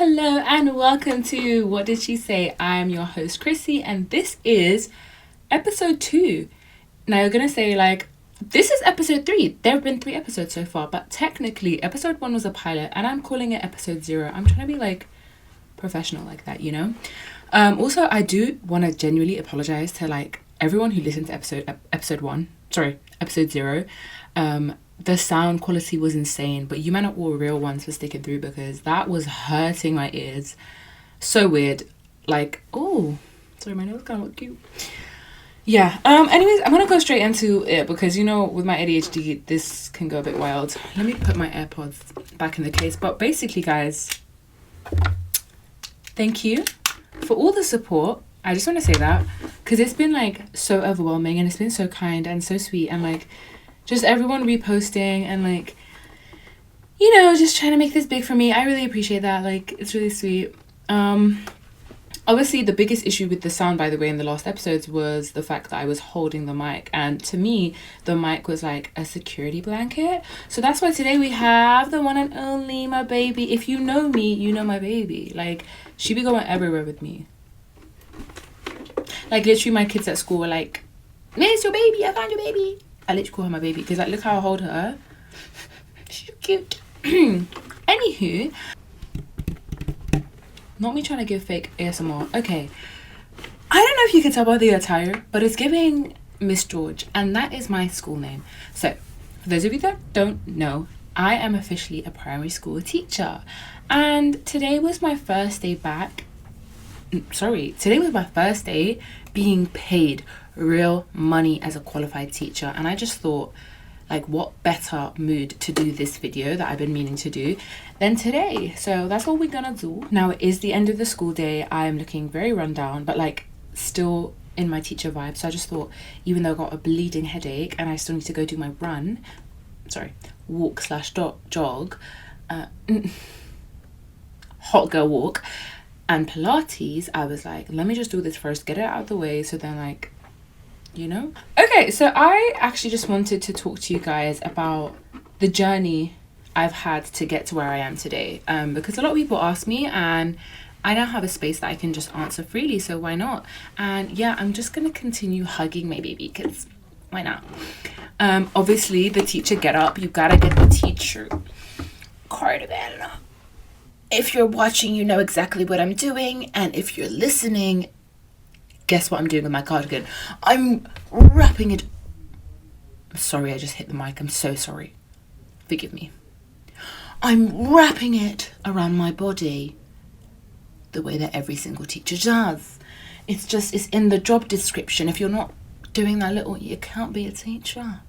Hello and welcome to What Did She Say? I am your host Chrissy and this is episode 2. Now you're gonna say this is episode 3. There have been 3 episodes so far, but technically episode 1 was a pilot and I'm calling it episode 0. I'm trying to be professional like that, you know? Also I do want to genuinely apologize to everyone who listened to episode 0. The sound quality was insane, but you might not all real ones for sticking through because that was hurting my ears. So weird. Oh, sorry, my nose kind of look cute. Yeah. Anyways, I'm gonna go straight into it because with my ADHD, this can go a bit wild. Let me put my AirPods back in the case. But basically, guys, thank you for all the support. I just want to say that because it's been so overwhelming and it's been so kind and so sweet and just everyone reposting and just trying to make this big for me. I really appreciate that. It's really sweet. Obviously the biggest issue with the sound, by the way, in the last episodes was the fact that I was holding the mic, and to me the mic was like a security blanket. So that's why today we have the one and only, my baby. If you know me, you know my baby. She be going everywhere with me. Literally my kids at school were like, "Where's your baby? I found your baby." I literally call her my baby because look how I hold her. She's cute. Anywho, not me trying to give fake ASMR. Okay, I don't know if you can tell by the attire, but it's giving Miss George, and that is my school name. So for those of you that don't know, I am officially a primary school teacher, and today was my first day back. Today was my first day being paid real money as a qualified teacher, and I just thought, what better mood to do this video that I've been meaning to do than today. So that's what we're gonna do. Now it is the end of the school day. I am looking very run down, but still in my teacher vibe. So I just thought, even though I got a bleeding headache and I still need to go do my walk/jog, hot girl walk and Pilates, I was like, let me just do this first, get it out of the way, so then Okay, so I actually just wanted to talk to you guys about the journey I've had to get to where I am today, because a lot of people ask me and I now have a space that I can just answer freely, so why not? And yeah, I'm just gonna continue hugging my baby because why not? Obviously the teacher get up, you gotta get the teacher cardigan. If you're watching, you know exactly what I'm doing, and if you're listening, guess what I'm doing with my cardigan? I'm wrapping it. I'm sorry, I just hit the mic. I'm so sorry. Forgive me. I'm wrapping it around my body the way that every single teacher does. It's in the job description. If you're not doing that you can't be a teacher.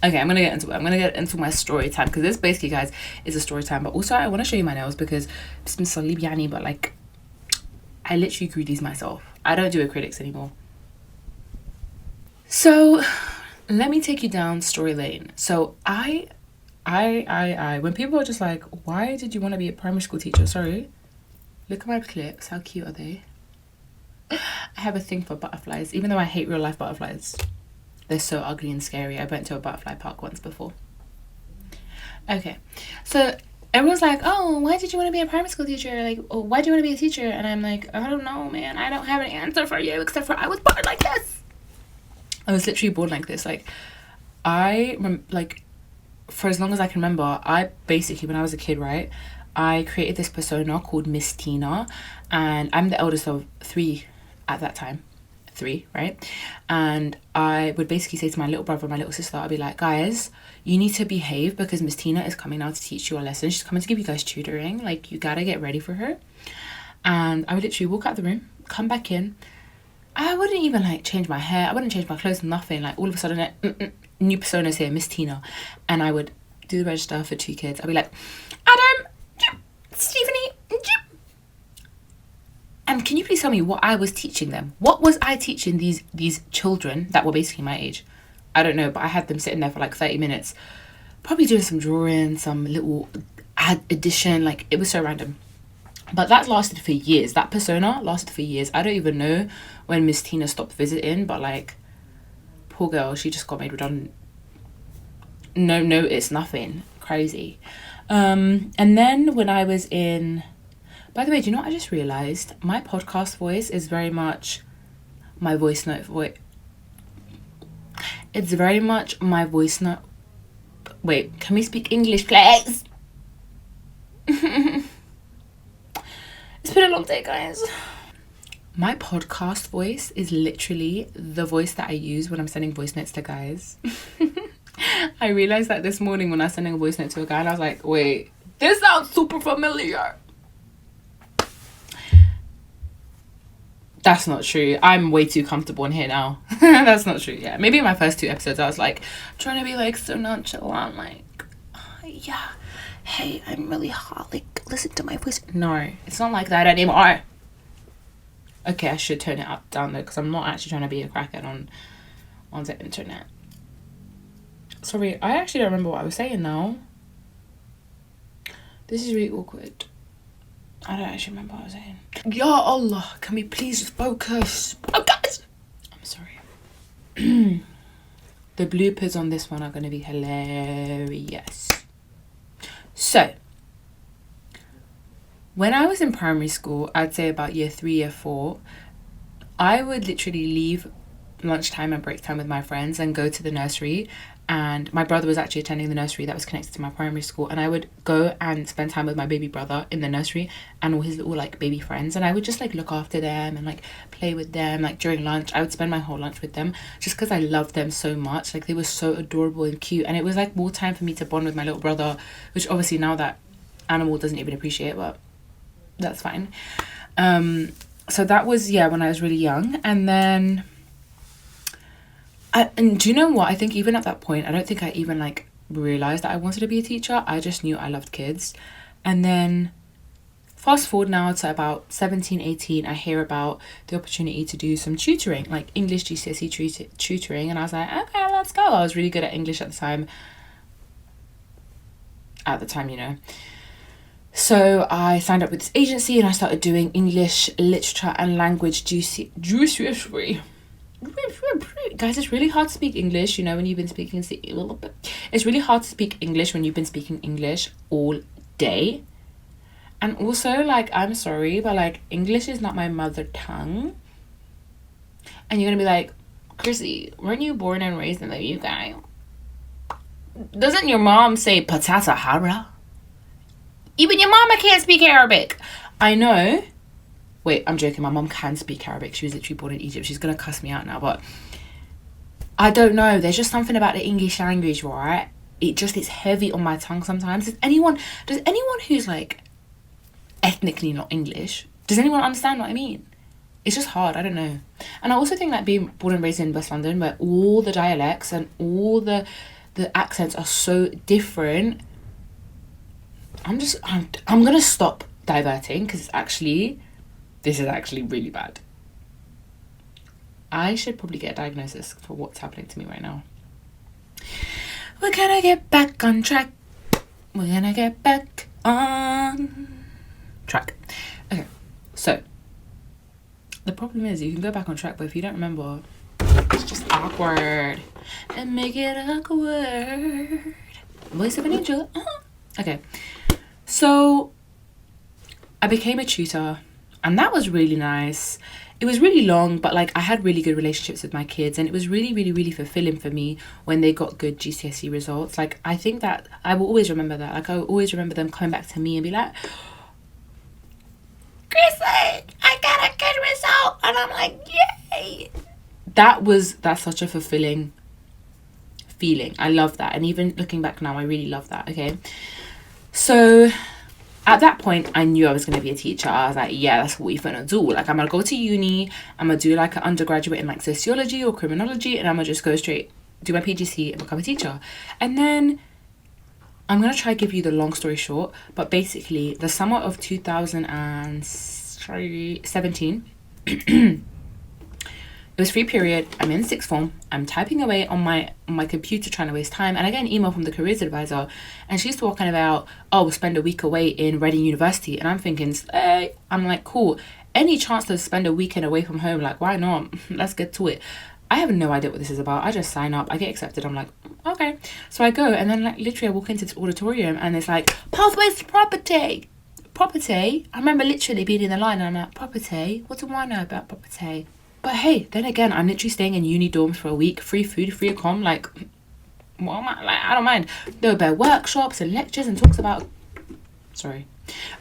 Okay, I'm gonna get into it. I'm gonna get into my story time because this basically, guys, is a story time. But also, I want to show you my nails because but I literally grew these myself. I don't do acrylics anymore. So let me take you down story lane. So I when people are just like, why did you want to be a primary school teacher? Sorry, look at my clips. How cute are they? I have a thing for butterflies, even though I hate real life butterflies. They're so ugly and scary. I went to a butterfly park once before. Okay, so everyone's like, oh, why did you want to be a primary school teacher? Oh, why do you want to be a teacher? And I'm like, I don't know, man. I don't have an answer for you except for I was born like this. I was literally born like this. For as long as I can remember, I basically, when I was a kid, right, I created this persona called Miss Tina, and I'm the eldest of 3 at that time. 3, right? And I would basically say to my little brother, my little sister, I'd be like, guys, you need to behave because Miss Tina is coming now to teach you a lesson. She's coming to give you guys tutoring. You gotta get ready for her. And I would literally walk out the room, come back in. I wouldn't even change my hair. I wouldn't change my clothes, nothing. All of a sudden, new persona's here, Miss Tina. And I would do the register for 2 kids. I'd be like, Adam, Stephanie, and can you please tell me what I was teaching them? What was I teaching these children that were basically my age? I don't know, but I had them sitting there for 30 minutes, probably doing some drawing, some little addition. It was so random. But that lasted for years. That persona lasted for years. I don't even know when Miss Tina stopped visiting, but poor girl, she just got made redundant. No notice, nothing. Crazy. And then when I was in By the way, do you know what I just realised? My podcast voice is very much my voice note voice. It's very much my voice note. Wait, can we speak English, please? It's been a long day, guys. My podcast voice is literally the voice that I use when I'm sending voice notes to guys. I realised that this morning when I was sending a voice note to a guy, and I was like, wait, this sounds super familiar. That's not true. I'm way too comfortable in here now. That's not true. Yeah, maybe in my first 2 episodes I was like trying to be like so nonchalant, like, yeah, hey, I'm really hot, like, listen to my voice. No, it's not like that anymore. Okay, I should tone it up down though, because I'm not actually trying to be a crackhead on the internet. Sorry, I actually don't remember what I was saying now. This is really awkward. I don't actually remember what I was saying. Ya Allah, can we please just focus? Oh, guys! I'm sorry. The bloopers on this one are going to be hilarious. So, when I was in primary school, I'd say about year 3, year 4, I would literally leave lunchtime and break time with my friends and go to the nursery. And my brother was actually attending the nursery that was connected to my primary school, and I would go and spend time with my baby brother in the nursery and all his little like baby friends, and I would just like look after them and like play with them. Like during lunch I would spend my whole lunch with them just because I loved them so much. Like they were so adorable and cute, and it was like more time for me to bond with my little brother, which obviously now that animal doesn't even appreciate, but that's fine. So that was, yeah, when I was really young. And then and do you know what? I think even at that point, I don't think I even like realized that I wanted to be a teacher. I just knew I loved kids. And then fast forward now to about 17, 18, I hear about the opportunity to do some tutoring, like English GCSE tutoring. And I was like, okay, let's go. I was really good at English at the time. You know. So I signed up with this agency and I started doing English literature and language GCSE. Guys, it's really hard to speak English, you know, when you've been speaking, it's really hard to speak English when you've been speaking English all day. And also, like, I'm sorry, but like English is not my mother tongue. And you're gonna be like, Chrissy, weren't you born and raised in the UK? Doesn't your mom say patata hara? Even your mama can't speak Arabic. I know. Wait, I'm joking. My mom can speak Arabic. She was literally born in Egypt. She's going to cuss me out now. But I don't know. There's just something about the English language, right? It's heavy on my tongue sometimes. Does anyone who's like ethnically not English, does anyone understand what I mean? It's just hard. I don't know. And I also think that being born and raised in West London, where all the dialects and all the accents are so different, I'm going to stop diverting because this is actually really bad. I should probably get a diagnosis for what's happening to me right now. We're gonna get back on track. We're gonna get back on track. Okay, so the problem is you can go back on track, but if you don't remember, it's just awkward. And make it awkward. Voice of an angel. Okay, so I became a tutor. And that was really nice. It was really long, but like I had really good relationships with my kids, and it was really, really, really fulfilling for me when they got good GCSE results. Like I think that I will always remember that. Like I will always remember them coming back to me and be like, Chrissy, I got a good result. And I'm like, yay. That's such a fulfilling feeling. I love that. And even looking back now, I really love that. Okay. So at that point, I knew I was going to be a teacher. I was like, yeah, that's what we're going to do. Like, I'm going to go to uni. I'm going to do, like, an undergraduate in, like, sociology or criminology. And I'm going to just go straight, do my PGC and become a teacher. And then I'm going to try to give you the long story short. But basically, the summer of 2017, it was free period. I'm in sixth form. I'm typing away on my computer trying to waste time. And I get an email from the careers advisor. And she's talking about, oh, we'll spend a week away in Reading University. And I'm thinking, hey, I'm like, cool. Any chance to spend a weekend away from home? Like, why not? Let's get to it. I have no idea what this is about. I just sign up. I get accepted. I'm like, okay. So I go. And then like literally I walk into this auditorium and it's like, pathways to property. property. I remember literally being in the line and I'm like, property? What do I know about property? But hey, then again, I'm literally staying in uni dorms for a week, free food, free accom, like, what am I, like, I don't mind. There were workshops and lectures and talks about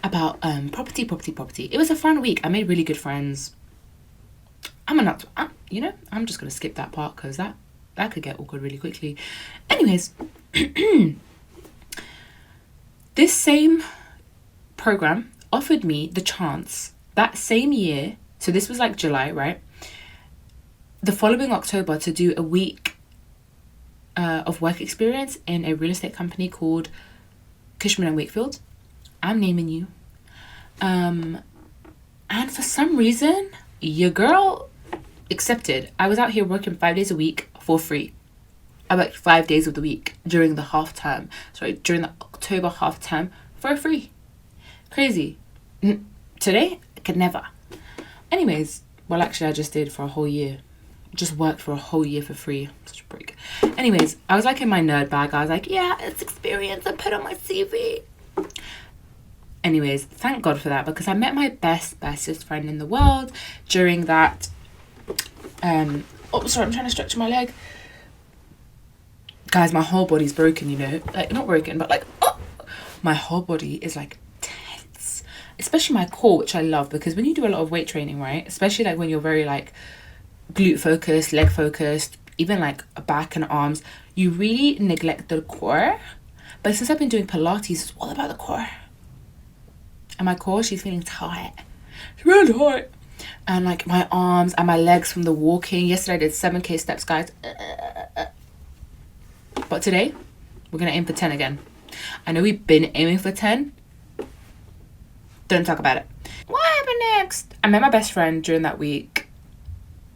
property. It was a fun week. I made really good friends. I'm just gonna skip that part because that could get awkward really quickly. Anyways, this same program offered me the chance that same year, so this was like July, right? The following October, to do a week of work experience in a real estate company called Cushman & Wakefield. I'm naming you. And for some reason, your girl accepted. I was out here working 5 days a week for free. I worked 5 days of the week during the during the October half term for free. Crazy. Today, I could never. Anyways, well, actually, I just did for a whole year. Just worked for a whole year for free. Such a break. Anyways, I was like in my nerd bag. I was like, yeah, it's experience. I put on my CV. Anyways, thank God for that, because I met my bestest friend in the world during that. I'm trying to stretch my leg. Guys, my whole body's broken, you know. Like, not broken, but like, my whole body is like tense. Especially my core, which I love, because when you do a lot of weight training, right? Especially like when you're very like glute focused, leg focused, even like back and arms, you really neglect the core. But since I've been doing Pilates, it's all about the core. And my core, she's feeling tight. She's really tight. And like my arms and my legs from the walking. Yesterday I did 7k steps, guys. But today, we're going to aim for 10 again. I know we've been aiming for 10. Don't talk about it. What happened next? I met my best friend during that week.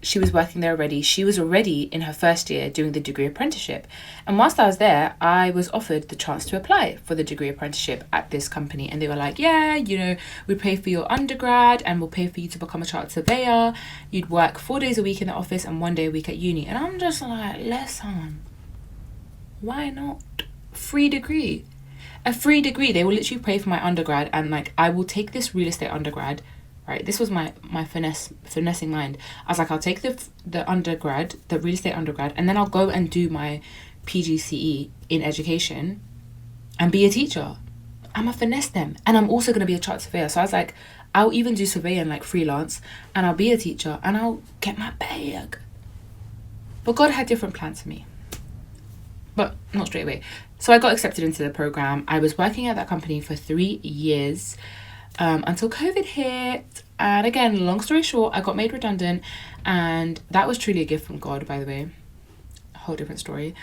She was working there already. She was already in her first year doing the degree apprenticeship. And whilst I was there, I was offered the chance to apply for the degree apprenticeship at this company. And they were like, yeah, you know, we pay for your undergrad and we'll pay for you to become a chartered surveyor. You'd work 4 days a week in the office and 1 day a week at uni. And I'm just like, listen, why not? Free degree. A free degree. They will literally pay for my undergrad. And like, I will take this real estate undergrad. Right, this was my finessing mind. I was like, I'll take the undergrad, the real estate undergrad, and then I'll go and do my PGCE in education and be a teacher. I'm gonna finesse them. And I'm also going to be a chartered surveyor. So I was like, I'll even do surveying like freelance, and I'll be a teacher, and I'll get my bag. But God had different plans for me. But not straight away. So I got accepted into the program. I was working at that company for 3 years. Until COVID hit. And again, long story short, I got made redundant, and that was truly a gift from God, by the way. A whole different story.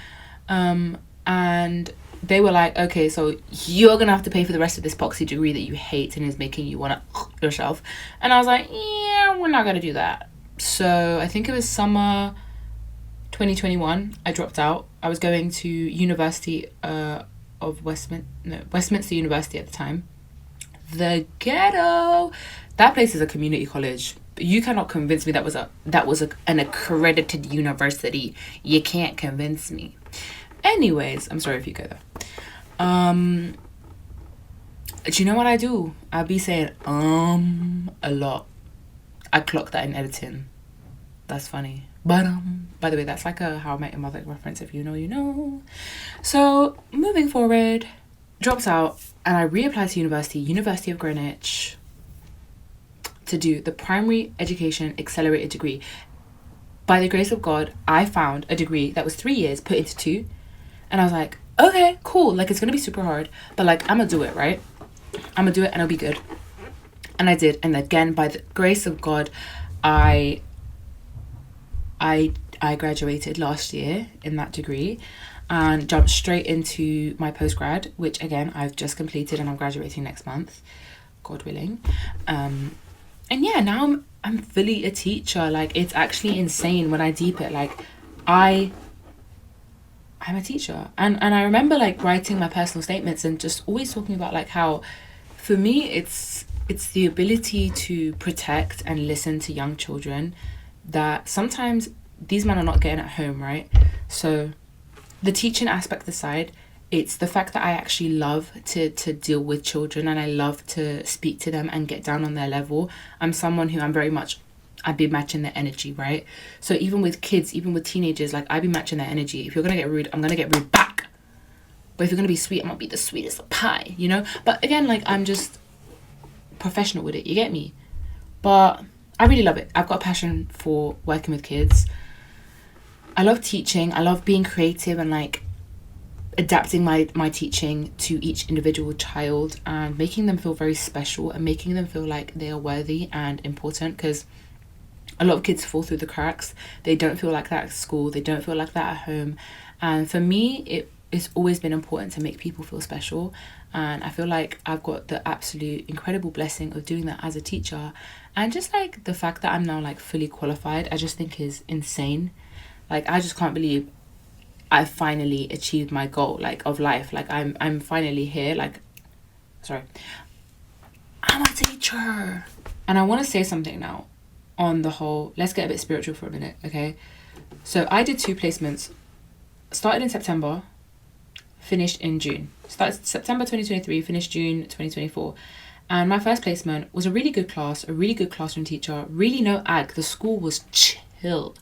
And they were like, okay, so you're gonna have to pay for the rest of this poxy degree that you hate and is making you want to yourself. And I was like, yeah, we're not gonna do that. So I think it was summer 2021, I dropped out. I was going to University of Westminster University at the time. The ghetto. That place is a community college. You cannot convince me that was an accredited university. You can't convince me. Anyways, I'm sorry if you go there. Do you know what I do? I'll be saying a lot. I clock that in editing. That's funny. But by the way, that's like a How I Met Your Mother reference. If you know, you know. So moving forward, drops out. And I reapplied to University of Greenwich, to do the primary education accelerated degree. By the grace of God, I found a degree that was 3 years put into 2. And I was like, okay, cool. Like, it's going to be super hard. But, like, I'm going to do it, right? I'm going to do it and it'll be good. And I did. And again, by the grace of God, I graduated last year in that degree. And jumped straight into my postgrad, which again I've just completed, and I'm graduating next month, God willing. And yeah, now I'm fully a teacher. Like, it's actually insane when I deep it. Like, I'm a teacher, and I remember like writing my personal statements and just always talking about like how, for me, it's the ability to protect and listen to young children that sometimes these men are not getting at home, right? So the teaching aspect aside, It's the fact that I actually love to deal with children, and I love to speak to them and get down on their level. I'm someone who I'd be matching their energy, right? So even with kids, even with teenagers, like I'd be matching their energy. If you're going to get rude, I'm going to get rude back. But if you're going to be sweet, I'm going to be the sweetest of pie, you know? But again, like I'm just professional with it, you get me? But I really love it. I've got a passion for working with kids. I love teaching. I love being creative and like adapting my teaching to each individual child and making them feel very special and making them feel like they are worthy and important, because a lot of kids fall through the cracks. They don't feel like that at school. They don't feel like that at home. And for me, it's always been important to make people feel special. And I feel like I've got the absolute incredible blessing of doing that as a teacher. And just like the fact that I'm now like fully qualified, I just think is insane. Like I just can't believe I finally achieved my goal, like of life. Like I'm finally here. Like, sorry, I'm a teacher. And I want to say something now on the whole. Let's get a bit spiritual for a minute, okay? So I did 2 placements. Started in September, finished in June. Started September 2023, finished June 2024. And my first placement was a really good class, a really good classroom teacher, really no ag. The school was chill.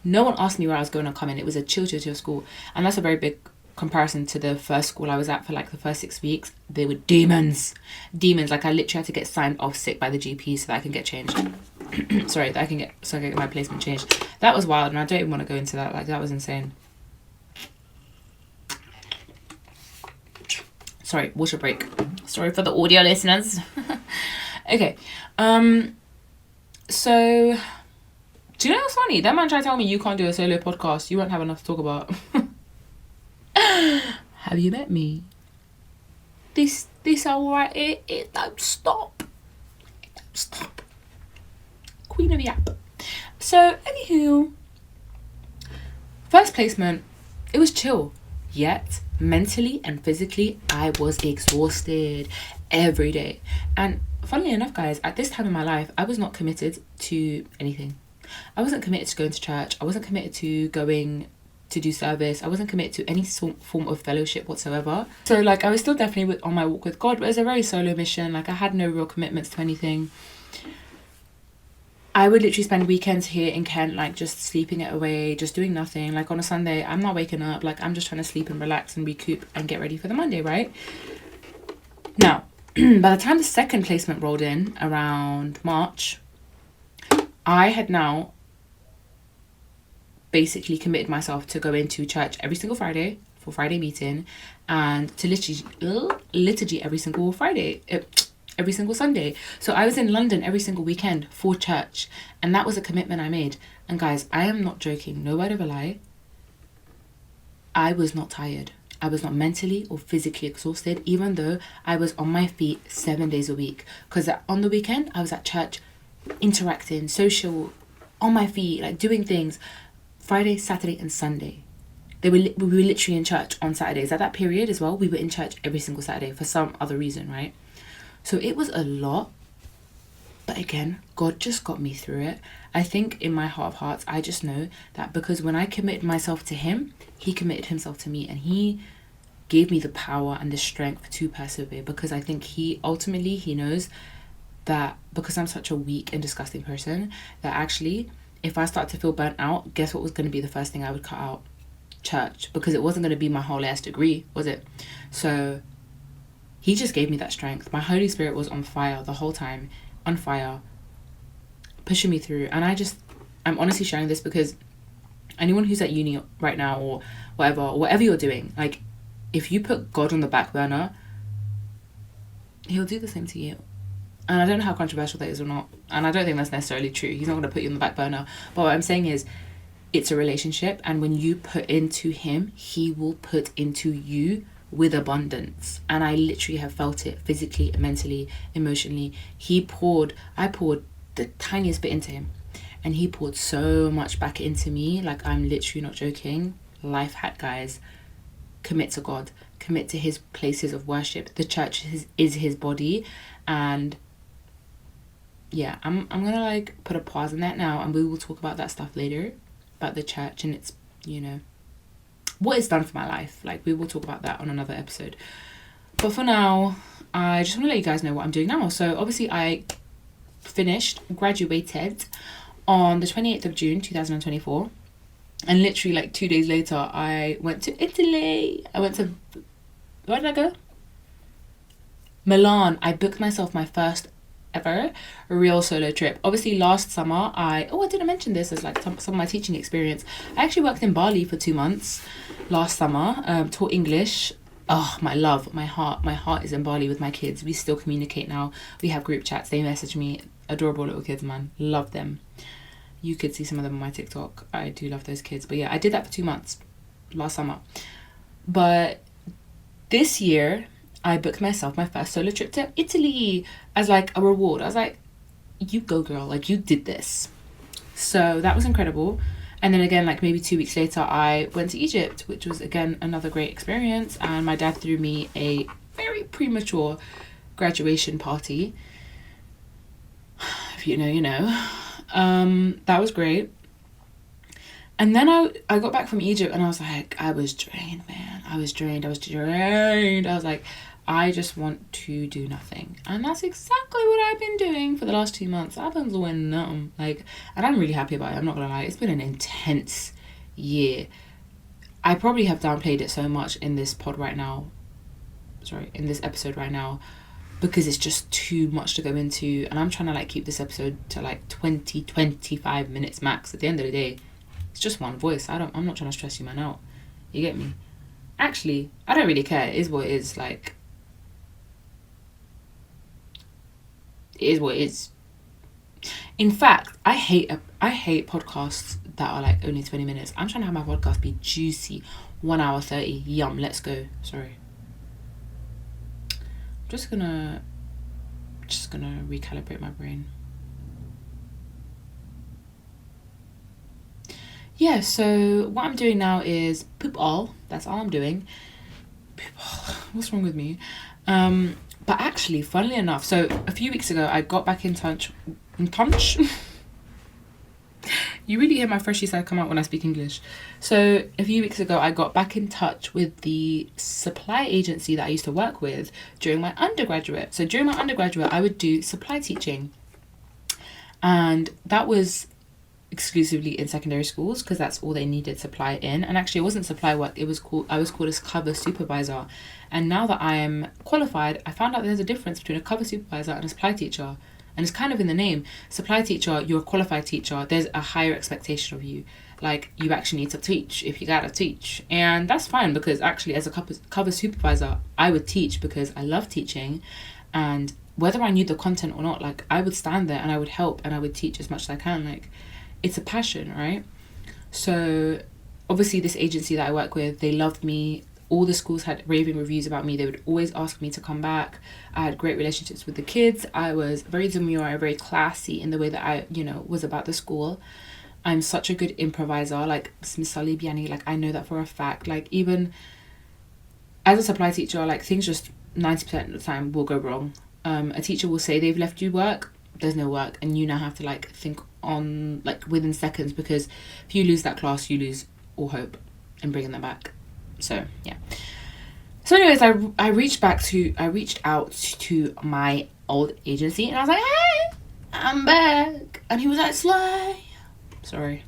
No one asked me where I was going to come in. It was a chill school. And that's a very big comparison to the first school I was at for like the first 6 weeks. They were demons. Like I literally had to get signed off sick by the GP so that I can get changed. Sorry, that I can get my placement changed. That was wild, and I don't even want to go into that. Like that was insane. Sorry, water break. Sorry for the audio listeners. Okay. So do you know what's funny? That man tried to tell me you can't do a solo podcast. You won't have enough to talk about. Have you met me? This alright. It don't stop. It don't stop. Queen of Yap. So anywho, first placement, it was chill. Yet mentally and physically, I was exhausted every day. And funnily enough, guys, at this time in my life, I was not committed to anything. I wasn't committed to going to church. I wasn't committed to going to do service. I wasn't committed to any form of fellowship whatsoever. So like I was still definitely on my walk with God, but it was a very solo mission. Like I had no real commitments to anything. I would literally spend weekends here in Kent, like just sleeping it away, just doing nothing. Like on a Sunday, I'm not waking up. Like I'm just trying to sleep and relax and recoup and get ready for the Monday, right? Now, by the time the second placement rolled in around March, I had now basically committed myself to go into church every single Friday for Friday meeting, and to liturgy every single Friday, every single Sunday. So I was in London every single weekend for church, and that was a commitment I made. And guys, I am not joking, no word of a lie. I was not tired. I was not mentally or physically exhausted, even though I was on my feet 7 days a week. Because on the weekend, I was at church, interacting, social, on my feet, like doing things. Friday, Saturday and Sunday. We were literally in church on Saturdays. At that period as well, we were in church every single Saturday for some other reason, right? So it was a lot. But again, God just got me through it. I think in my heart of hearts, I just know that because when I committed myself to him, he committed himself to me, and he gave me the power and the strength to persevere, because I think he knows that because I'm such a weak and disgusting person, that actually if I start to feel burnt out, guess what was going to be the first thing I would cut out? Church. Because it wasn't going to be my whole ass degree, was it? So he just gave me that strength. My Holy Spirit was on fire the whole time, on fire, pushing me through. And I'm honestly sharing this because anyone who's at uni right now or whatever you're doing, like if you put God on the back burner, he'll do the same to you. And I don't know how controversial that is or not. And I don't think that's necessarily true. He's not going to put you on the back burner. But what I'm saying is, it's a relationship. And when you put into him, he will put into you with abundance. And I literally have felt it physically, mentally, emotionally. I poured the tiniest bit into him. And he poured so much back into me. Like, I'm literally not joking. Life hack, guys. Commit to God. Commit to his places of worship. The church is his body. And yeah, I'm gonna like put a pause on that now, and we will talk about that stuff later, about the church and its, what it's done for my life. Like, we will talk about that on another episode. But for now, I just want to let you guys know what I'm doing now. So obviously I graduated on the 28th of June 2024, and literally like 2 days later I went to Italy. Where did I go? Milan. I booked myself my first ever real solo trip. Obviously last summer I didn't mention this as like some of my teaching experience. I actually worked in Bali for 2 months last summer, taught English. Oh, my love, my heart is in Bali with my kids. We still communicate now. We have group chats. They message me. Adorable little kids, man. Love them. You could see some of them on my TikTok. I do love those kids. But yeah, I did that for 2 months last summer. But this year, I booked myself my first solo trip to Italy as like a reward. I was like, you go, girl. Like, you did this. So that was incredible. And then again, like maybe 2 weeks later, I went to Egypt, which was again another great experience. And my dad threw me a very premature graduation party. If you know, you know. That was great. And then I got back from Egypt and I was like, I was drained, man. I was drained. I was like, I just want to do nothing. And that's exactly what I've been doing for the last 2 months. I've been doing nothing. Like, and I'm really happy about it. I'm not gonna lie. It's been an intense year. I probably have downplayed it so much in this episode right now, because it's just too much to go into. And I'm trying to like keep this episode to like 20-25 minutes max. At the end of the day, it's just one voice. I'm not trying to stress you man out. You get me? Actually, I don't really care. It is what it is. Like, it is what it is. In fact, I hate podcasts that are like only 20 minutes. I'm trying to have my podcast be juicy. 1 hour 30. Yum, let's go. Sorry. Just gonna recalibrate my brain. Yeah, so what I'm doing now is poop all. That's all I'm doing. Poop all. What's wrong with me? But actually, funnily enough, so a few weeks ago, I got back in touch. You really hear my freshie side come out when I speak English. So a few weeks ago, I got back in touch with the supply agency that I used to work with during my undergraduate. So during my undergraduate, I would do supply teaching. And that was exclusively in secondary schools because that's all they needed supply in. And actually, it wasn't supply work. I was called a cover supervisor. And now that I am qualified, I found out there's a difference between a cover supervisor and a supply teacher. And it's kind of in the name. Supply teacher, you're a qualified teacher. There's a higher expectation of you. Like, you actually need to teach if you gotta teach. And that's fine because actually as a cover supervisor, I would teach because I love teaching. And whether I knew the content or not, like, I would stand there and I would help and I would teach as much as I can. Like, it's a passion, right? So obviously this agency that I work with, they loved me. All the schools had raving reviews about me. They would always ask me to come back. I had great relationships with the kids. I was very demure, very classy in the way that I, was about the school. I'm such a good improviser. Like, Miss Sally Biani, like, I know that for a fact. Like, even as a supply teacher, like, things just 90% of the time will go wrong. A teacher will say they've left you work. There's no work. And you now have to, like, think on, like, within seconds. Because if you lose that class, you lose all hope in bringing them back. So yeah. So anyways, I reached out to my old agency and I was like, hey, I'm back. And he was like, Slay. Sorry.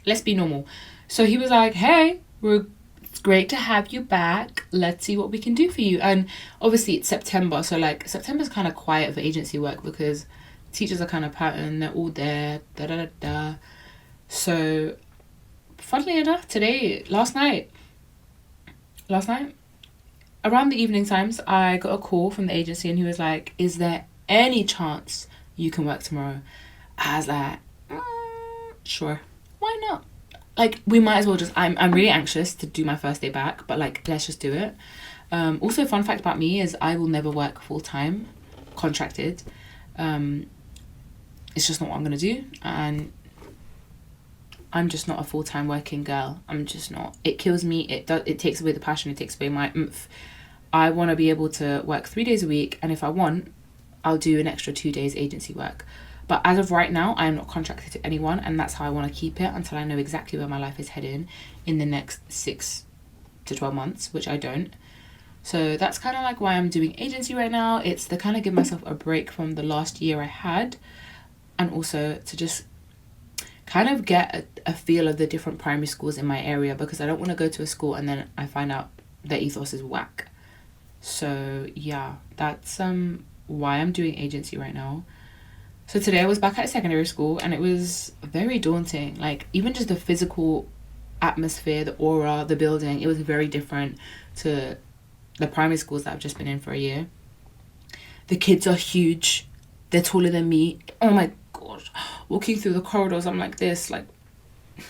Let's be normal. So he was like, hey, it's great to have you back. Let's see what we can do for you. And obviously it's September. So like September's kind of quiet for agency work because teachers are kind of patterned. They're all there. So funnily enough, last night, around the evening times, I got a call from the agency and he was like, is there any chance you can work tomorrow? I was like, sure, why not? Like, we might as well I'm really anxious to do my first day back, but like, let's just do it. Also, fun fact about me is I will never work full-time, contracted. It's just not what I'm going to do. And I'm just not a full-time working girl. I'm just not. It kills me. It takes away the passion. It takes away my oomph. I want to be able to work 3 days a week. And if I want, I'll do an extra 2 days agency work. But as of right now, I am not contracted to anyone, and that's how I want to keep it until I know exactly where my life is heading in the next 6 to 12 months, which I don't. So that's kind of like why I'm doing agency right now. It's to kind of give myself a break from the last year I had, and also to just kind of get a feel of the different primary schools in my area, because I don't want to go to a school and then I find out the ethos is whack. So yeah, that's why I'm doing agency right now. So today I was back at secondary school, and it was very daunting. Like, even just the physical atmosphere, the aura, the building, it was very different to the primary schools that I've just been in for a year. The kids are huge. They're taller than me. Oh my gosh. Walking through the corridors, I'm like this, like,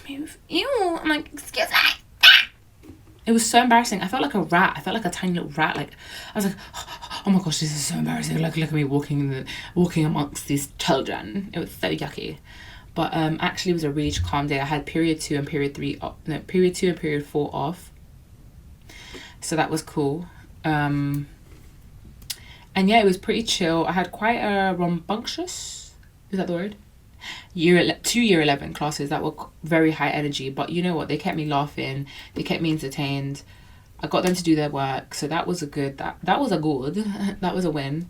move. Ew. I'm like, excuse me. It was so embarrassing. I felt like a rat. I felt like a tiny little rat. Like, I was like, oh my gosh, this is so embarrassing. Like, look at me walking amongst these children. It was so yucky. But actually, it was a really calm day. I had period 2 and period 4 off. So that was cool. And yeah, it was pretty chill. I had quite a rambunctious, is that the word? Year 11 classes that were very high energy, but you know what, they kept me laughing, they kept me entertained. I got them to do their work, so that was a good that was a win.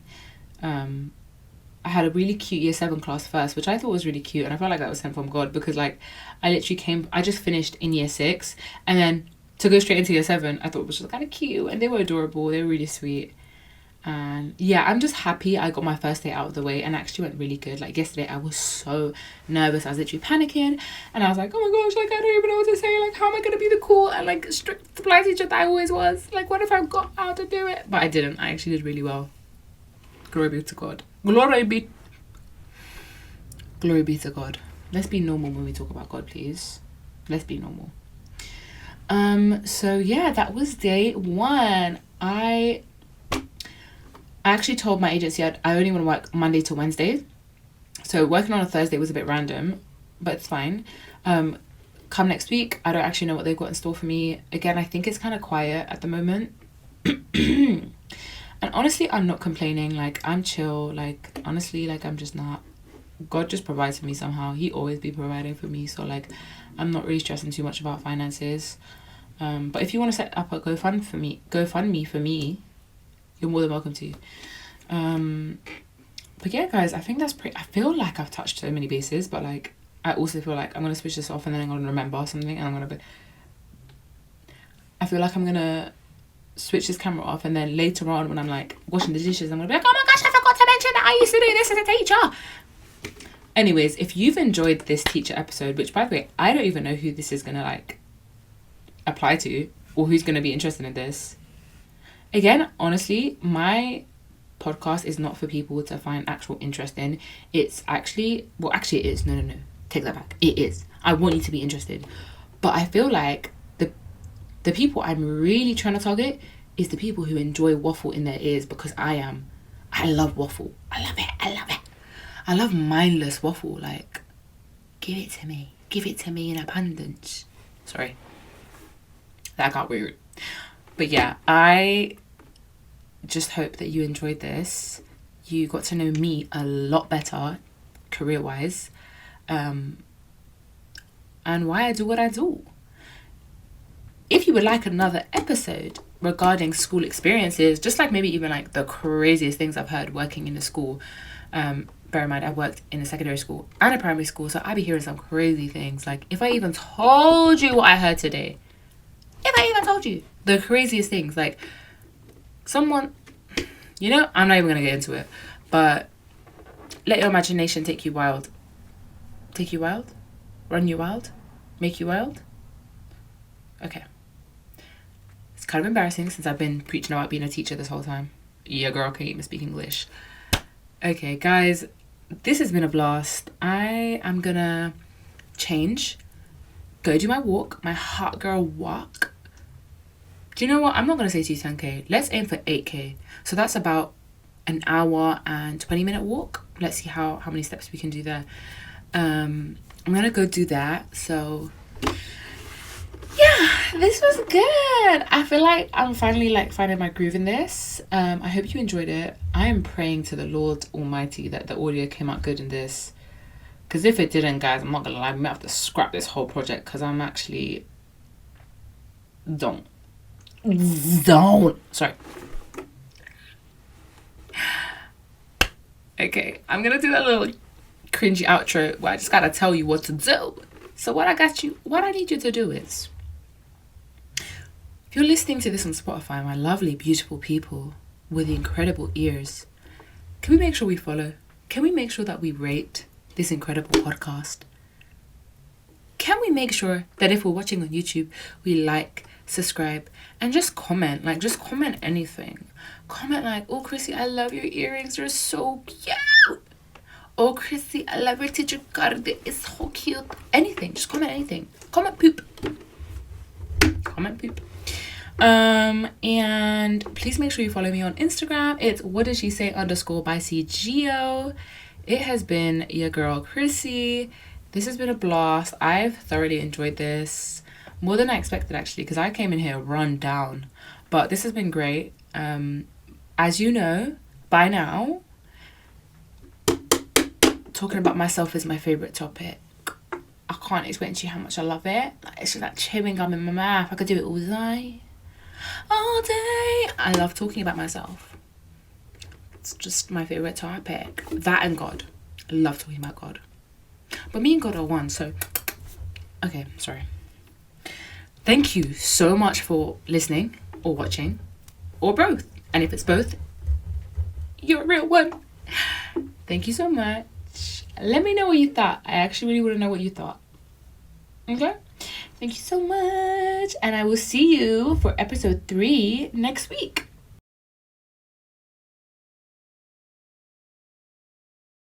I had a really cute year 7 class first, which I thought was really cute, and I felt like that was sent from God, because like I just finished in year 6, and then to go straight into year 7, I thought it was just kind of cute, and they were adorable, they were really sweet. And yeah, I'm just happy I got my first day out of the way, and actually went really good. Like, yesterday I was so nervous, I was literally panicking, and I was like, oh my gosh, like I don't even know what to say, like how am I gonna be the cool and like strict supply teacher that I always was? Like, what if I got how to do it? But I didn't. I actually did really well. Glory be to God. Glory be to God. Let's be normal when we talk about God, please. Let's be normal. So yeah, that was day 1. I actually told my agency I only want to work Monday to Wednesday. So working on a Thursday was a bit random, but it's fine. Come next week, I don't actually know what they've got in store for me. Again, I think it's kind of quiet at the moment. And honestly, I'm not complaining. Like, I'm chill. Like, honestly, like, I'm just not. God just provides for me somehow. He always be providing for me. So, like, I'm not really stressing too much about finances. But if you want to set up a GoFundMe for me, you're more than welcome to. But yeah, guys, I think that's I feel like I've touched so many bases, but like I also feel like I'm gonna switch this off and then I'm gonna remember something, and I feel like I'm gonna switch this camera off, and then later on when I'm like washing the dishes, I'm gonna be like, oh my gosh, I forgot to mention that I used to do this as a teacher. Anyways, if you've enjoyed this teacher episode, which by the way, I don't even know who this is gonna like apply to, or who's gonna be interested in this. Again, honestly, my podcast is not for people to find actual interest in. It's actually, it is. No. Take that back. It is. I want you to be interested. But I feel like the people I'm really trying to target is the people who enjoy waffle in their ears, because I am. I love waffle. I love it. I love mindless waffle. Like, give it to me. Give it to me in abundance. Sorry. That got weird. But yeah, I just hope that you enjoyed this. You got to know me a lot better career-wise, and why I do what I do. If you would like another episode regarding school experiences, just like maybe even like the craziest things I've heard working in a school, bear in mind I worked in a secondary school and a primary school, so I be hearing some crazy things. Like, if I even told you what I heard today, the craziest things, like someone, you know, I'm not even gonna get into it, but let your imagination take you wild. Run you wild, make you wild. Okay, it's kind of embarrassing since I've been preaching about being a teacher this whole time. Yeah, girl can't even speak English. Okay, guys, this has been a blast. I am gonna change, go do my walk, my hot girl walk. Do you know what? I'm not going to say 10K. Let's aim for 8K. So that's about an hour and 20-minute walk. Let's see how many steps we can do there. I'm going to go do that. So, yeah, This was good. I feel like I'm finally like finding my groove in this. I hope you enjoyed it. I am praying to the Lord Almighty that the audio came out good in this. Because if it didn't, guys, I'm not gonna lie, I might have to scrap this whole project because I'm actually don't. Sorry. Okay, I'm gonna do a little cringy outro where I just gotta tell you what to do. So what I need you to do is, if you're listening to this on Spotify, my lovely, beautiful people with incredible ears, can we make sure we follow? Can we make sure that we rate this incredible podcast? Can we make sure that if we're watching on YouTube, we like, subscribe, and just comment? Like, just comment anything. Comment like, oh, Chrissy, I love your earrings. They're so cute. Oh, Chrissy, I love your teacher card. It's so cute. Anything. Just comment anything. Comment poop. Comment poop. And please make sure you follow me on Instagram. It's whatdidshesay_by It has been your girl Chrissy. This has been a blast. I've thoroughly enjoyed this, more than I expected actually, because I came in here run down, but this has been great. As you know by now, talking about myself is my favorite topic. I can't explain to you how much I love it. Like, it's just like chewing gum in my mouth. I could do it all day. All day. I love talking about myself. It's just my favorite topic. That and God. I love talking about God. But me and God are one, so... Okay, sorry. Thank you so much for listening or watching or both. And if it's both, you're a real one. Thank you so much. Let me know what you thought. I actually really want to know what you thought. Okay? Thank you so much. And I will see you for episode 3 next week.